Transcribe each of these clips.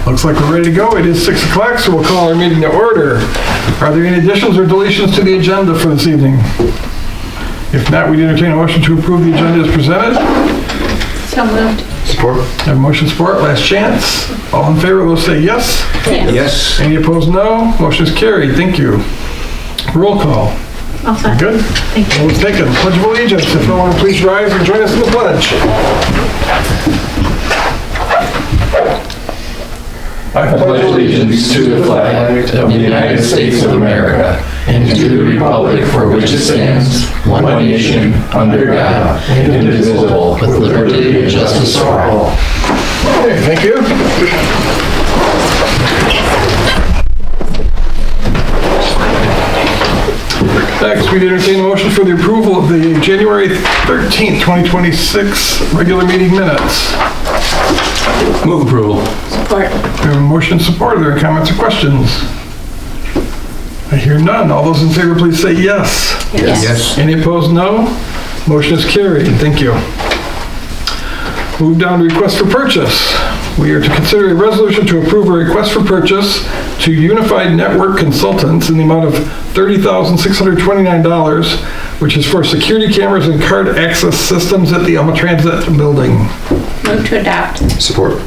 Looks like we're ready to go. It is 6 o'clock, so we'll call our meeting to order. Are there any additions or deletions to the agenda for this evening? If not, we'd entertain a motion to approve the agenda as presented. So moved. Support. Have a motion support, last chance. All in favor, will say yes. Yes. Any opposed, no. Motion is carried. Thank you. Roll call. All set. Good? Thank you. Well, it's taken. Pledge of Allegiance. If everyone will please rise and join us in the pledge. I pledge allegiance to the flag of the United States of America and to the republic for which it stands, one nation, under God, indivisible, with liberty and justice for all. Okay, thank you. Next, we entertain a motion for the approval of the January 13th, 2026 regular meeting minutes. Move approval. Support. We have a motion and support. Are there any comments or questions? I hear none. All those in favor, please say yes. Yes. Any opposed, no. Motion is carried. Thank you. Move down to request for purchase. We are to consider a resolution to approve a request for purchase to Unified Network Consultants in the amount of $30,629, which is for security cameras and card access systems at the Alma Transit building. Move to adopt. Support.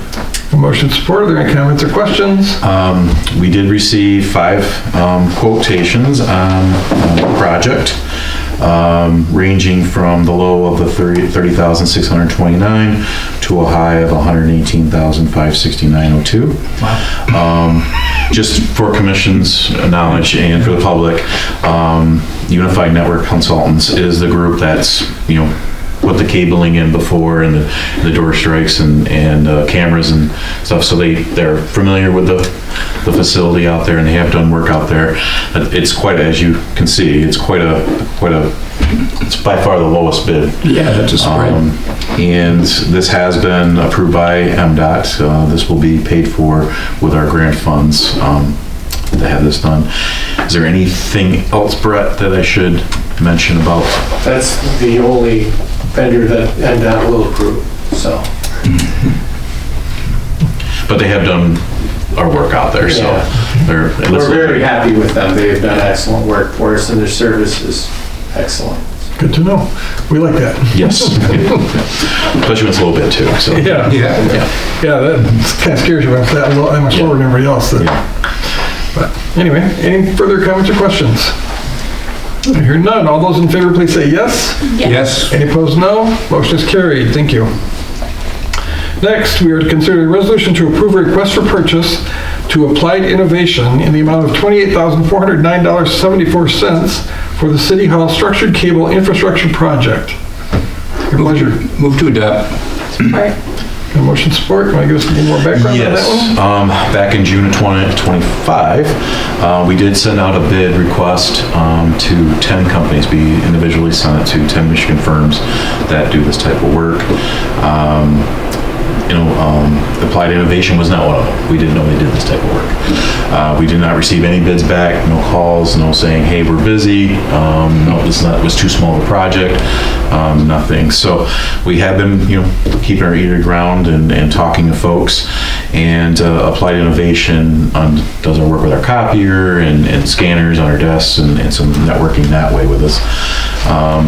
A motion support. Are there any comments or questions? We did receive 5 quotations on the project, ranging from the low of the $30,629 to a high of $118,569.02. Just for commission's knowledge and for the public, Unified Network Consultants is the group that's, put the cabling in before and the door strikes and cameras and stuff. So they're familiar with the facility out there, and they have done work out there. It's quite, as you can see, it's it's by far the lowest bid. Yeah, that's a spread. And this has been approved by MDOT. This will be paid for with our grant funds to have this done. Is there anything else, Brett, that I should mention about? That's the only vendor that NDOT will approve, so. But they have done our work out there, so Yeah. We're very happy with them. They've done excellent work for us, and their service is excellent. Good to know. We like that. Yes. Especially when it's a little bit too, so. Yeah. Yeah. Yeah, that kind of scares you when it's that much lower than everybody else. But anyway, any further comments or questions? I hear none. All those in favor, please say yes. Yes. Any opposed, no. Motion is carried. Thank you. Next, we are to consider a resolution to approve a request for purchase to Applied Innovation in the amount of $28,409.74 for the City Hall Structured Cable Infrastructure Project. Your pleasure. Move to adopt. Support. A motion support. Want to give us a little more background on that one? Yes, back in June of 2025, we did send out a bid request to 10 companies. We individually sent it to 10 Michigan firms that do this type of work. Applied Innovation was not one of them. We didn't know they did this type of work. We did not receive any bids back, no calls, no saying, hey, we're busy, no, it was too small of a project, nothing. So we have been, keeping our ear to the ground and talking to folks, and Applied Innovation does our work with our copier and scanners on our desks and some networking that way with us.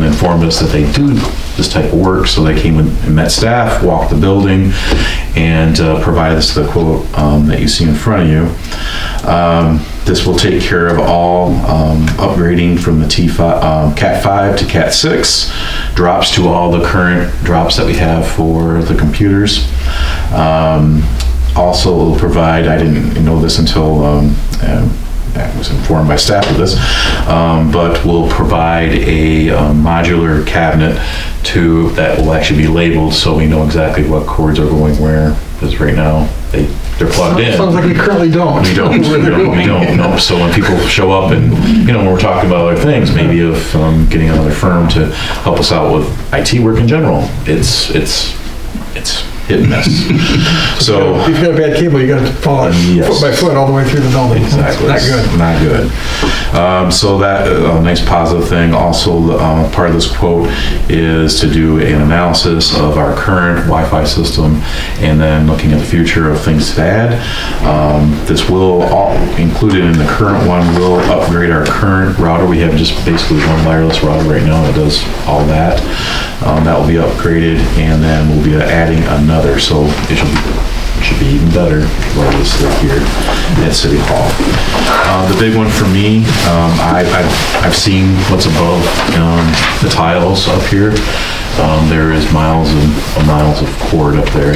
Informed us that they do this type of work, so they came and met staff, walked the building, and provided us the quote that you see in front of you. This will take care of all upgrading from the Cat 5 to Cat 6, drops to all the current drops that we have for the computers. Also will provide, I didn't know this until I was informed by staff of this, but will provide a modular cabinet that will actually be labeled so we know exactly what cords are going where, because right now they're plugged in. Sounds like we currently don't. We don't. We don't. No. So when people show up and, when we're talking about other things, maybe of getting another firm to help us out with IT work in general, it's hit and miss. So. If you've got a bad cable, you gotta follow it Yes. foot by foot all the way through the building. Exactly. That's not good. Not good. So that, a nice positive thing. Also, part of this quote is to do an analysis of our current Wi-Fi system and then looking at the future of things to add. This will, all included in the current one, will upgrade our current router. We have just basically one wireless router right now that does all that. That will be upgraded, and then we'll be adding another, so it should be even better wirelessly here at City Hall. The big one for me, I've seen what's above the tiles up here. There is miles and miles of cord up there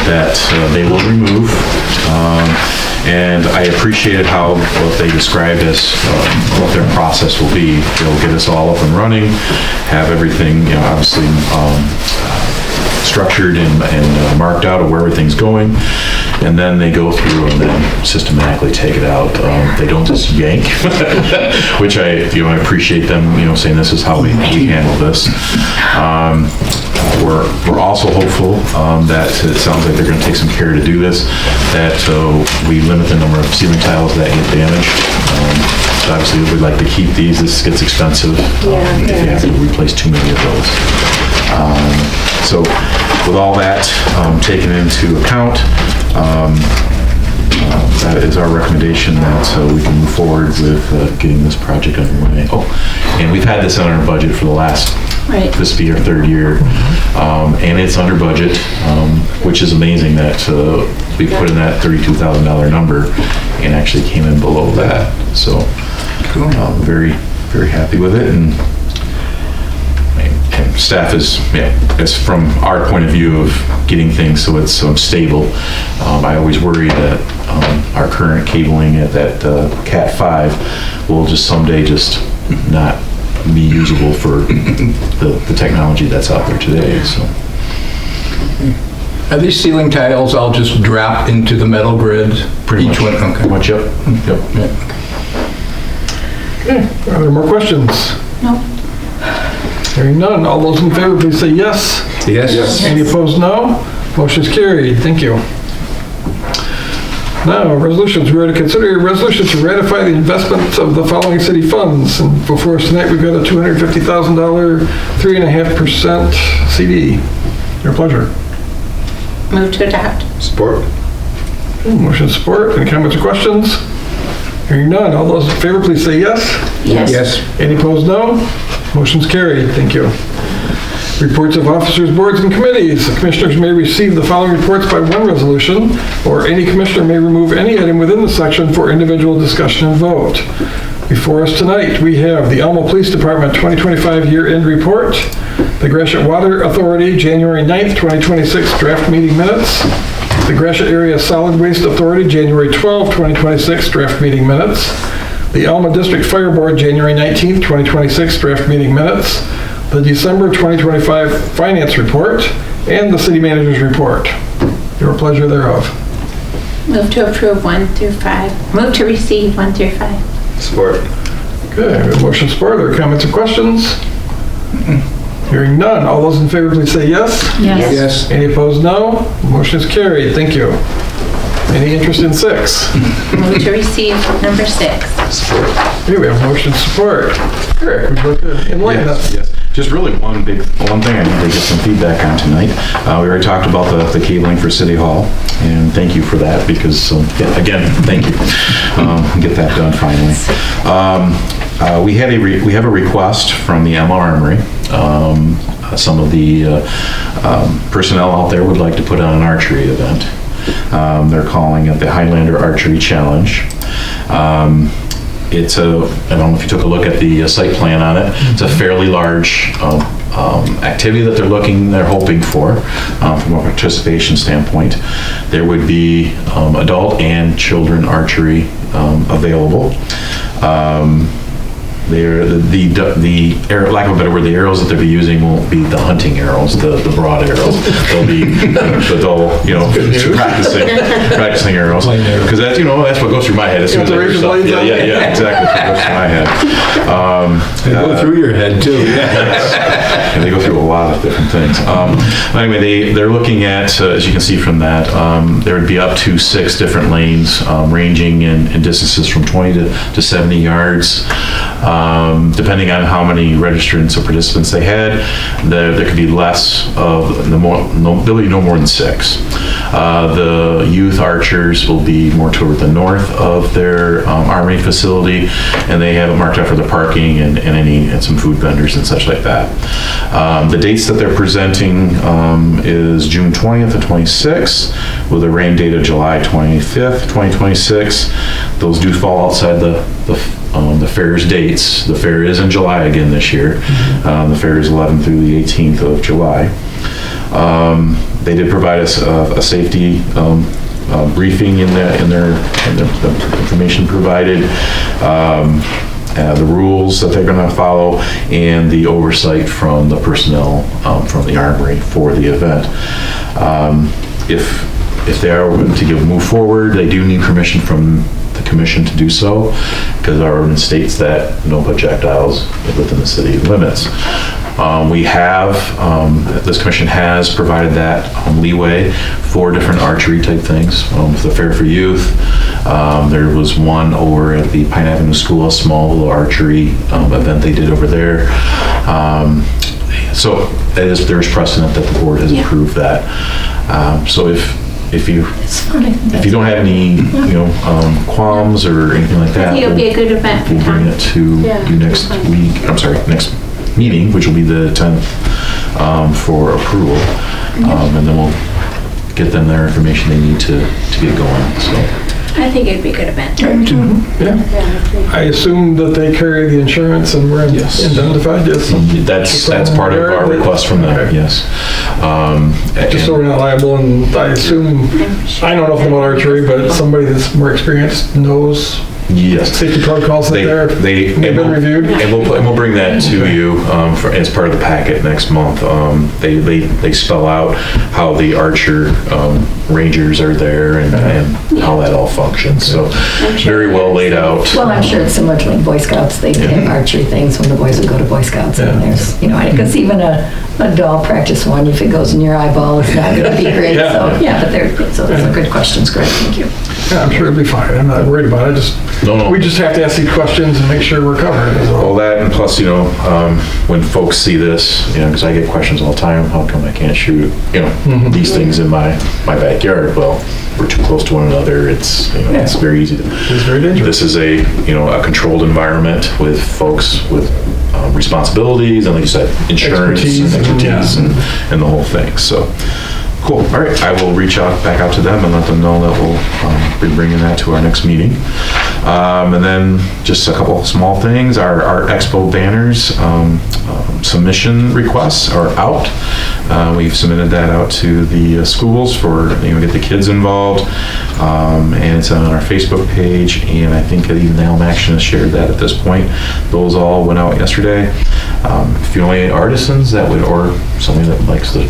that they will remove. And I appreciated how what they described as what their process will be. They'll get us all up and running, have everything, obviously structured and marked out of where everything's going, and then they go through and then systematically take it out. They don't just yank, which I appreciate them, saying this is how we handle this. We're also hopeful that it sounds like they're going to take some care to do this, that we limit the number of ceiling tiles that get damaged. Obviously, we'd like to keep these. This gets expensive if you have to replace too many of those. So with all that taken into account, that is our recommendation that we can move forward with getting this project underway. Oh, and we've had this on our budget for the last, this will be our third year, and it's under budget, which is amazing that we put in that $32,000 number and actually came in below that. So very, very happy with it. And staff is, as from our point of view of getting things so it's stable. I always worry that our current cabling at that Cat 5 will just someday just not be usable for the technology that's out there today. So. Are these ceiling tiles all just drop into the metal grid? Pretty Each much. one? Okay. Pretty much, yep. Okay, are there more questions? No. Hearing none, all those in favor, please say yes. Yes. Any opposed, no. Motion's carried. Thank you. Now, resolutions. We are to consider a resolution to ratify the investment of the following city funds. And before us tonight, we've got a $250,000, 3.5% CD. Your pleasure. Move to adopt. Support. Motion support. Any comments or questions? Hearing none, all those in favor, please say yes. Yes. Any opposed, no. Motion's carried. Thank you. Reports of officers, boards, and committees. The commissioners may receive the following reports by one resolution, or any commissioner may remove any item within the section for individual discussion and vote. Before us tonight, we have the Elmo Police Department 2025 year-end report, the Gratiot Water Authority January 9th, 2026 draft meeting minutes, the Gratiot Area Solid Waste Authority January 12th, 2026 draft meeting minutes, the Alma District Fire Board January 19th, 2026 draft meeting minutes, the December 2025 finance report, and the city manager's report. Your pleasure thereof. Move to approve 1 through 5. Move to receive 1 through 5. Support. Okay, we have motion support. Are there comments or questions? Hearing none. All those in favor, please say yes. Yes. Any opposed, no. Motion is carried. Thank you. Any interest in 6? Move to receive number 6. Support. Here we have motion support. Eric, would you like to enlighten us? Yes. Just really one thing I need to get some feedback on tonight. We already talked about the cabling for City Hall, and thank you for that because, again, thank you. Get that done finally. We have a request from the Emma Armory. Some of the personnel out there would like to put on an archery event. They're calling it the Highlander Archery Challenge. It's I don't know if you took a look at the site plan on it. It's a fairly large activity that they're hoping for from a participation standpoint. There would be adult and children archery available. Lack of a better word, the arrows that they'll be using won't be the hunting arrows, the broad arrows. They'll be the dull, practicing. practicing arrows. Because that's, that's what goes through my head as soon as I hear razor stuff. blades Yeah, on? yeah, exactly. That's what goes through my head. They go through your head too. And they go through a lot of different things. But anyway, they're looking at, as you can see from that, there would be up to 6 different lanes, ranging in distances from 20 to 70 yards. Depending on how many registrants or participants they had, there could be less of, there'll be no more than 6. The youth archers will be more toward the north of their Armory facility, and they have it marked out for the parking and some food vendors and such like that. The dates that they're presenting is June 20th and 26th, with a rain date of July 25th, 2026. Those do fall outside the fair's dates. The fair is in July again this year. The fair is 11th through the 18th of July. They did provide us a safety briefing in their information provided, the rules that they're going to follow, and the oversight from the personnel from the Armory for the event. If they are to move forward, they do need permission from the commission to do so, because our ordinance states that no projectiles within the city limits. This commission has provided that leeway for different archery type things. The Fair for Youth, there was one over at the Pine Avenue School, a small little archery event they did over there. So there's precedent that the board has approved that. So if you don't have any, qualms or anything like that, I think it'll be a good event for we'll bring Tom. it to you next week. Next meeting, which will be the 10th, for approval, and then we'll get them their information they need to get going. So I think it'd be a good event. Yeah. I assume that they carry the insurance and we're indemnified, yes? that's part of our request from them. Okay. Yes. Just so we're not liable, and I assume, I don't know nothing about archery, but somebody that's more experienced knows Yes. safety protocols that they've been reviewed. And we'll bring that to you as part of the packet next month. They spell out how the Archer Rangers are there and how that all functions. So very well laid out. Well, I'm sure it's similar to like Boy Scouts. They have archery things when the boys would go to Boy Scouts. And there's, because even a doll practice one, if it goes in your eyeball, it's not going to be great. So those are good questions. Great, thank you. Yeah, I'm sure it'll be fine. I'm not worried about it. We just have to ask these questions and make sure we're covered. Well, that, and plus, when folks see this, because I get questions all the time, how come I can't shoot, these things in my backyard? Well, we're too close to one another. It's, it's very easy. It's very dangerous. This is a controlled environment with folks with responsibilities and, like you said, insurance and expertise and the whole thing. So. Cool. All right. I will reach back out to them and let them know that we'll be bringing that to our next meeting. And then just a couple small things. Our expo banners submission requests are out. We've submitted that out to the schools for get the kids involved, and it's on our Facebook page. And I think that even Alum Action has shared that at this point. Those all went out yesterday. If you know any artisans that would, or somebody that likes to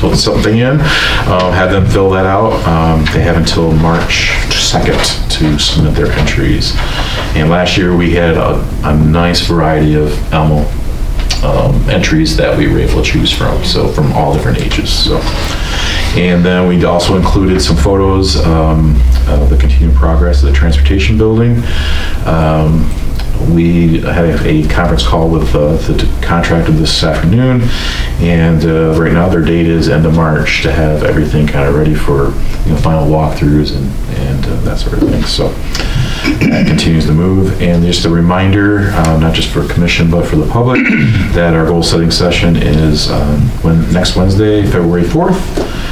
put something in, have them fill that out. They have until March 2nd to submit their entries. And last year we had a nice variety of Elmo entries that we were able to choose from, so from all different ages. So, and then we also included some photos of the continued progress of the transportation building. We had a conference call with the contractor this afternoon, and right now their date is end of March to have everything kind of ready for final walkthroughs and that sort of thing. So that continues to move. And just a reminder, not just for commission but for the public, that our goal setting session is next Wednesday, February 4th.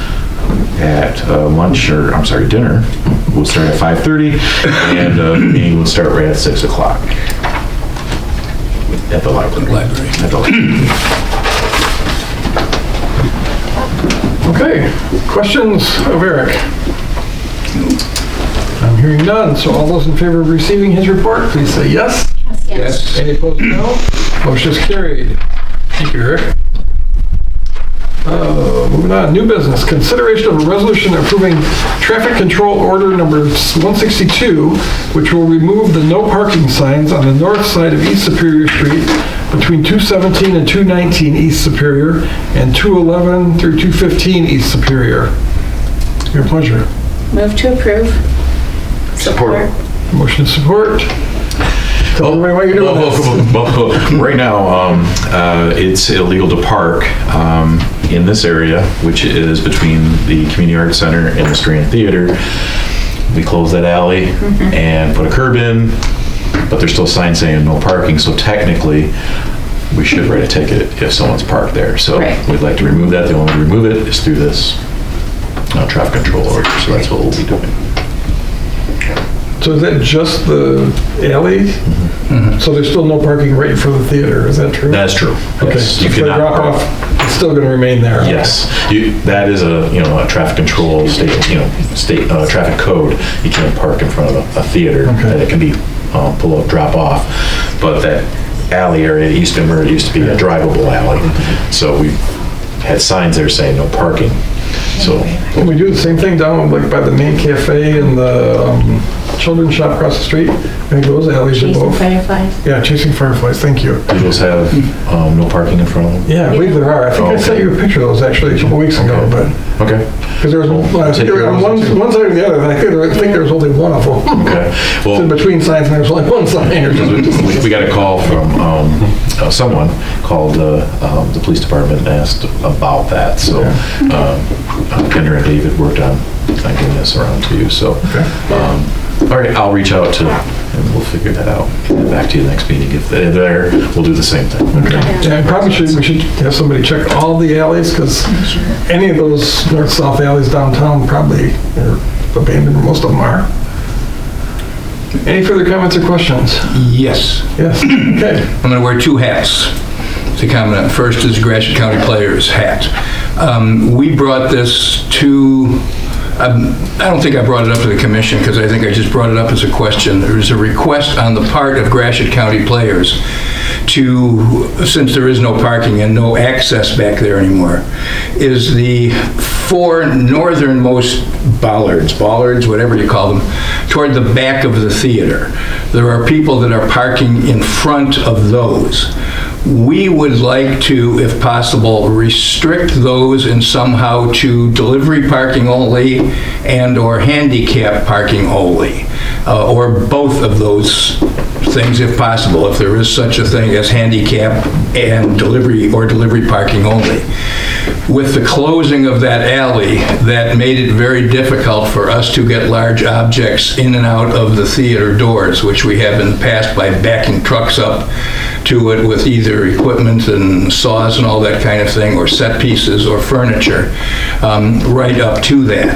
At dinner. We'll start at 5:30, and the meeting will start right at 6 o'clock at the library. Okay. Questions of Eric? I'm hearing none. So all those in favor of receiving his report, please say yes. Yes. Any opposed, no. Motion is carried. Thank you, Eric. Moving on, new business, consideration of a resolution approving traffic control order number 162, which will remove the no parking signs on the north side of East Superior Street between 217 and 219 East Superior and 211 through 215 East Superior. Your pleasure. Move to approve. Support. Motion support. Tell everybody why you're doing this. Well, right now, it's illegal to park in this area, which is between the Community Arts Center and the Strand Theater. We close that alley and put a curb in, but there's still signs saying no parking, so technically, we should write a ticket if someone's parked there. So Right. we'd like to remove that. The only way to remove it is through this traffic control order, so that's what we'll be doing. So is that just the alley? So there's still no parking right for the theater, is that true? That's true. Okay, Yes, so you if they cannot drop park. off, it's still gonna remain there? Yes, that is a traffic control state traffic code. You can't park in front of a theater, Okay. and it can be pull up, drop off. But that alley area, East Denver, used to be a drivable alley. So we had signs there saying no parking. So, Can we do the same thing down like by the main cafe and the children's shop across the street? I think those alleys are Chasing both. fireflies. Yeah, chasing fireflies, thank you. do those have no parking in front of them? Yeah, I believe there are. I think I sent you a picture of those actually a couple weeks ago, but, Okay, because there was, I think there was on one side or the other, and I think there was only one of them. okay. It's Well, in between signs and there was only one sign or something. we got a call from someone called the police department and asked about that. So Kendra and David worked on getting this around to you. So, all right, I'll reach out to, and we'll figure that out. Get back to you next meeting. If they're there, we'll do the same thing. Yeah, and probably we should have somebody check all the alleys, because any of those north-south alleys downtown probably are abandoned, most of them are. Any further comments or questions? Yes. Yes, okay. I'm going to wear two hats to comment on. First is Gratiot County Players hat. We brought this to, I don't think I brought it up to the commission because I think I just brought it up as a question. There is a request on the part of Gratiot County Players to, since there is no parking and no access back there anymore, is the four northernmost bollards, whatever you call them, toward the back of the theater. There are people that are parking in front of those. We would like to, if possible, restrict those and somehow to delivery parking only and/or handicap parking only, or both of those things if possible, if there is such a thing as handicap and delivery or delivery parking only. With the closing of that alley, that made it very difficult for us to get large objects in and out of the theater doors, which we have in the past by backing trucks up to it with either equipment and saws and all that kind of thing, or set pieces or furniture, right up to that.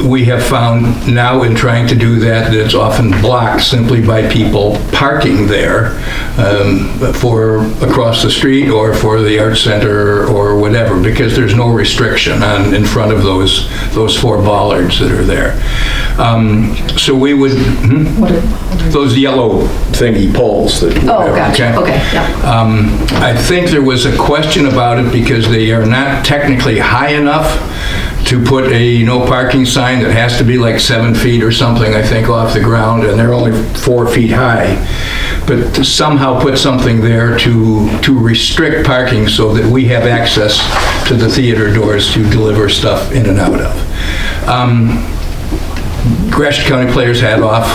We have found now in trying to do that it's often blocked simply by people parking there for across the street or for the art center or whatever, because there's no restriction on in front of those four bollards that are there. So we would, those yellow thingy poles that. Oh, gotcha, okay, yeah. I think there was a question about it because they are not technically high enough to put a no parking sign that has to be like 7 feet or something, I think, off the ground, and they're only 4 feet high. But to somehow put something there to restrict parking so that we have access to the theater doors to deliver stuff in and out of. Gratiot County Players hat off,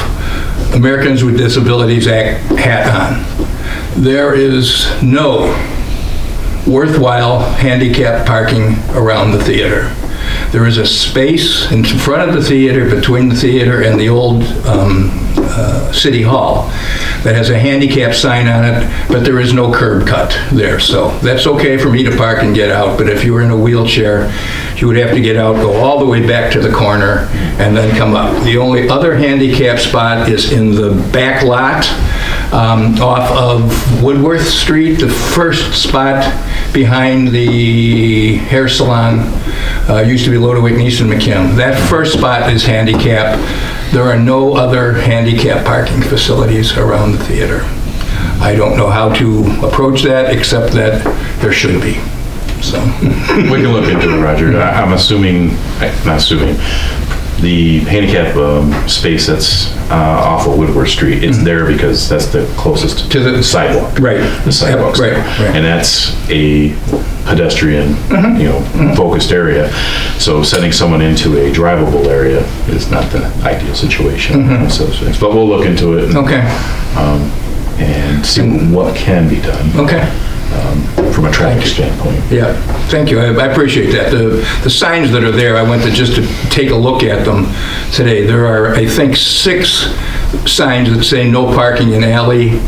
Americans with Disabilities Act hat on. There is no worthwhile handicap parking around the theater. There is a space in front of the theater, between the theater and the old City Hall, that has a handicap sign on it, but there is no curb cut there. So that's okay for me to park and get out, but if you were in a wheelchair, you would have to get out, go all the way back to the corner, and then come up. The only other handicap spot is in the back lot off of Woodworth Street, the first spot behind the hair salon. Used to be Lodewick, Neeson, McKim. That first spot is handicap. There are no other handicap parking facilities around the theater. I don't know how to approach that, except that there should be. so. We can look into it, Roger. I'm assuming, not assuming, the handicap space that's off of Woodward Street, it's there because that's the closest To the sidewalk. Right. The sidewalk's Right, there. right. And that's a pedestrian, focused area. So sending someone into a drivable area is not the ideal situation. So, but we'll look into it. Okay, And see what can be done okay. from a traffic standpoint. Yeah, thank you. I appreciate that. The signs that are there, I went to just to take a look at them today. There are, I think, 6 signs that say no parking in alley.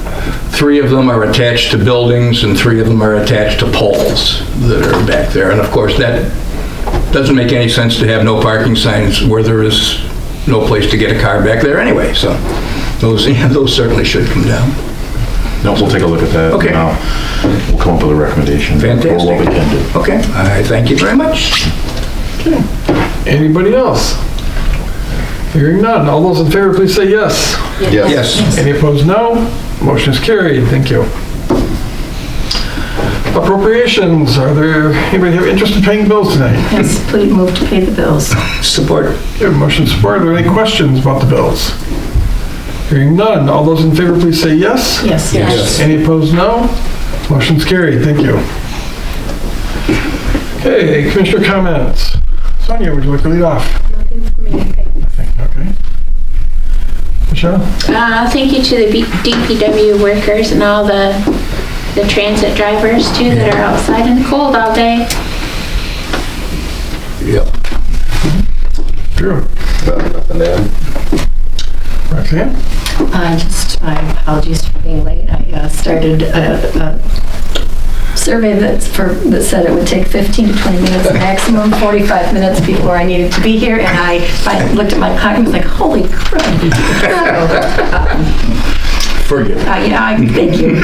3 of them are attached to buildings and 3 of them are attached to poles that are back there. And of course, that doesn't make any sense to have no parking signs where there is no place to get a car back there anyway. So those certainly should come down. No, we'll take a look at that. Okay. And we'll come up with a recommendation. Fantastic. For what we can do. Okay, I thank you very much. Anybody else? Hearing none. All those in favor, please say yes. Yes. Any opposed, no. Motion is carried. Thank you. Appropriations. Anybody have interest in paying bills tonight? Yes, please move to pay the bills. Support. Okay, motion support. Are there any questions about the bills? Hearing none. All those in favor, please say yes. Yes. Yes. Any opposed, no. Motion's carried. Thank you. Okay, commissioner comments. Sonia, would you like to lead off? Nothing for me, thanks. Okay. Michelle? Thank you to the DPW workers and all the transit drivers too that are outside in the cold all day. Yep. Drew? Roxanne? Just my apologies for being late. I started a survey that said it would take 15 to 20 minutes, maximum 45 minutes before I needed to be here, and I looked at my clock and was like, holy crap. Forgive me. Thank you.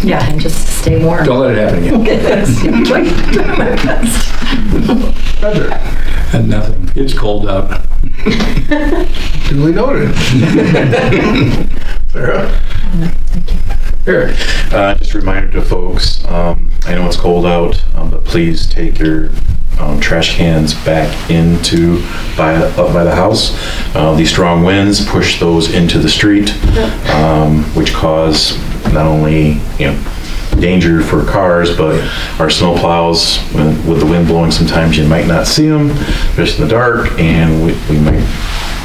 Yeah, and just stay warm. Don't let it happen again. Roger? And nothing. It's cold out. Duly noted. Sarah? Eric? Just a reminder to folks, I know it's cold out, but please take your trash cans back up by the house. These strong winds push those into the street, which cause not only, danger for cars, but our snow plows, with the wind blowing, sometimes you might not see them, especially in the dark, and we might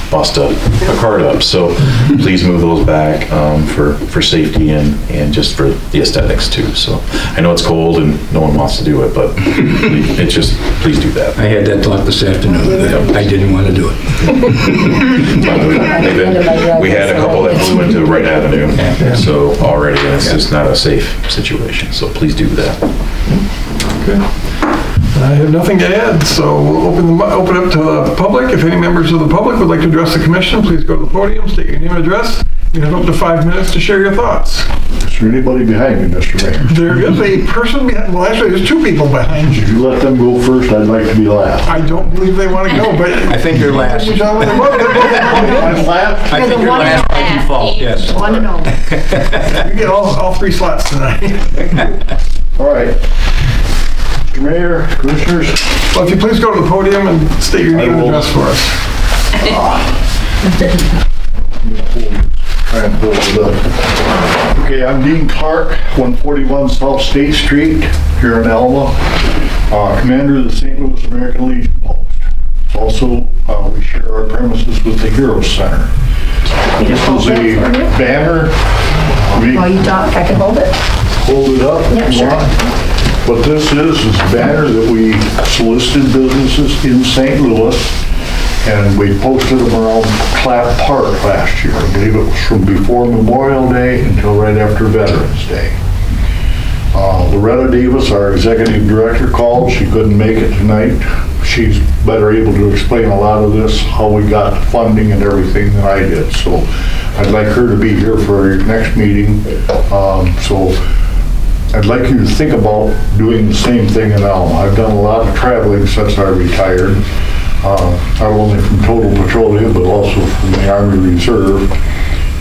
bust a cart up. So please move those back for safety and just for the aesthetics too. So I know it's cold and no one wants to do it, but it's just, please do that. I had that thought this afternoon. I didn't want to do it. We had a couple that moved into Wright Avenue, so already, and it's just not a safe situation, so please do that. Okay. I have nothing to add, so we'll open up to the public. If any members of the public would like to address the commission, please go to the podium, state your name and address. You have up to 5 minutes to share your thoughts. Is there anybody behind me, Mr. Mayor? There is a person behind, well, actually, there's 2 people behind you. If you let them go first, I'd like to be last. I don't believe they want to go, but... I think you're last. You gentlemen, they're both I'm last? I think you're last by default, yes. Want to know. You get all 3 slots tonight. All right. Mr. Mayor, Commissioners, Well, if you please go to the podium and state your name and address for us. try and pull it up. Okay, I'm Dean Clark, 141 South State Street, here in Alma, commander of the St. Louis American Legion Post. Also, we share our premises with the Heroes Center. This is a banner. While you talk, I can hold it. Hold it up. Yeah, sure. What this is a banner that we solicited businesses in St. Louis, and we posted them around Clapp Park last year. I believe it was from before Memorial Day until right after Veterans Day. Loretta Davis, our executive director, called. She couldn't make it tonight. She's better able to explain a lot of this, how we got the funding and everything than I did. So I'd like her to be here for your next meeting. So I'd like you to think about doing the same thing in Alma. I've done a lot of traveling since I retired, not only from Total Petroleum, but also from the Army Reserve.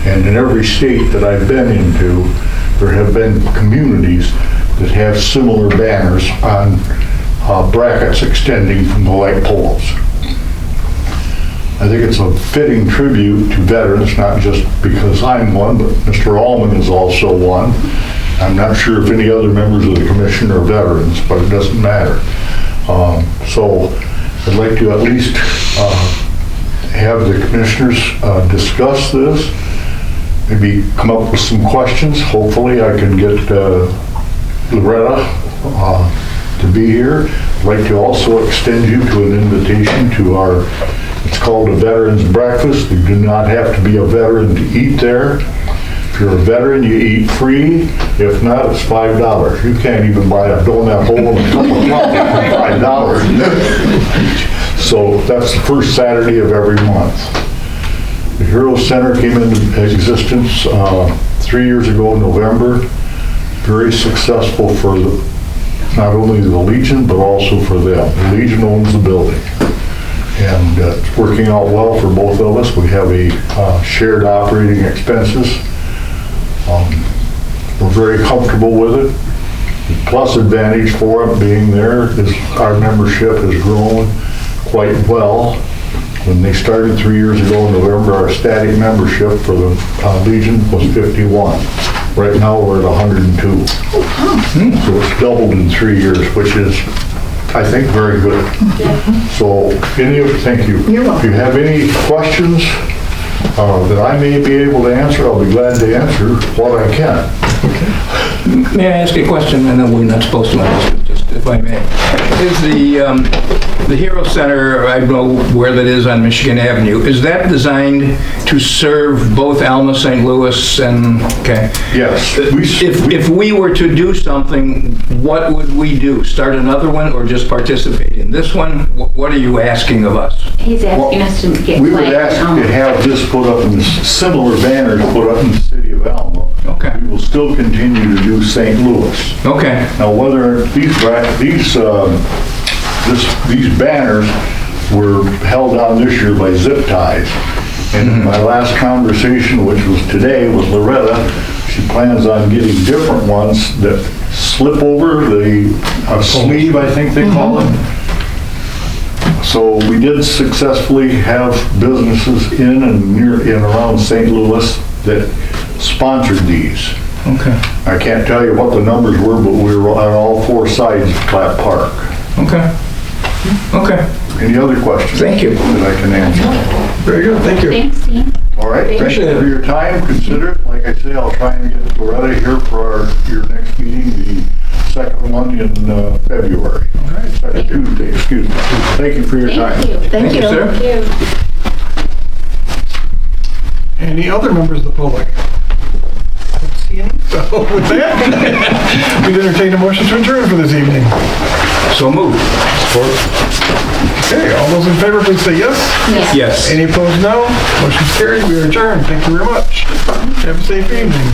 And in every state that I've been into, there have been communities that have similar banners on brackets extending from the light poles. I think it's a fitting tribute to veterans, not just because I'm one, but Mr. Allman is also one. I'm not sure if any other members of the commission are veterans, but it doesn't matter. So I'd like to at least have the commissioners discuss this, maybe come up with some questions. Hopefully I can get Loretta to be here. I'd like to also extend you to an invitation to our, it's called a Veterans Breakfast. You do not have to be a veteran to eat there. If you're a veteran, you eat free. If not, it's $5. You can't even buy a donut hole and a cup of coffee for $5. So that's the first Saturday of every month. The Hero Center came into existence 3 years ago in November. Very successful for not only the Legion, but also for them. The Legion owns the building. And it's working out well for both of us. We have a shared operating expenses. We're very comfortable with it. The plus advantage for it being there is our membership has grown quite well. When they started 3 years ago in November, our static membership for the Legion was 51. Right now, we're at 102. So it's doubled in 3 years, which is, I think, very good. So, thank you. You're welcome. If you have any questions that I may be able to answer, I'll be glad to answer what I can. May I ask a question? I know we're not supposed to ask it, just if I may. Is the Hero Center, I know where that is on Michigan Avenue, is that designed to serve both Alma, St. Louis, and, okay? Yes. If we were to do something, what would we do? Start another one or just participate in this one? What are you asking of us? He's asking us to get We would flags. ask to have this put up in similar banners put up in the city of Alma. Okay. We will still continue to do St. Louis. Okay. Now, whether these banners were held down this year by zip ties. And in my last conversation, which was today with Loretta, she plans on getting different ones that slip over the sleeve, I think they call it. So we did successfully have businesses in and around St. Louis that sponsored these. Okay. I can't tell you what the numbers were, but we were on all four sides of Clap Park. Okay. Okay. Any other questions? Thank you. That I can answer? Very good, thank you. Thanks, Dean. All right, thank Appreciate you it. for your time. Consider it. Like I say, I'll try and get Loretta here for your next meeting, the second one in February. All right. Second Tuesday, excuse me. Thank you for your time. Thank you. Thank you, sir. Thank you. Any other members of the public? I don't see any. So with that, we'd entertain a motion to adjourn for this evening. So moved. Okay, all those in favor, please say yes. Yes. Any opposed, no. Motion's carried. We are adjourned. Thank you very much. Have a safe evening.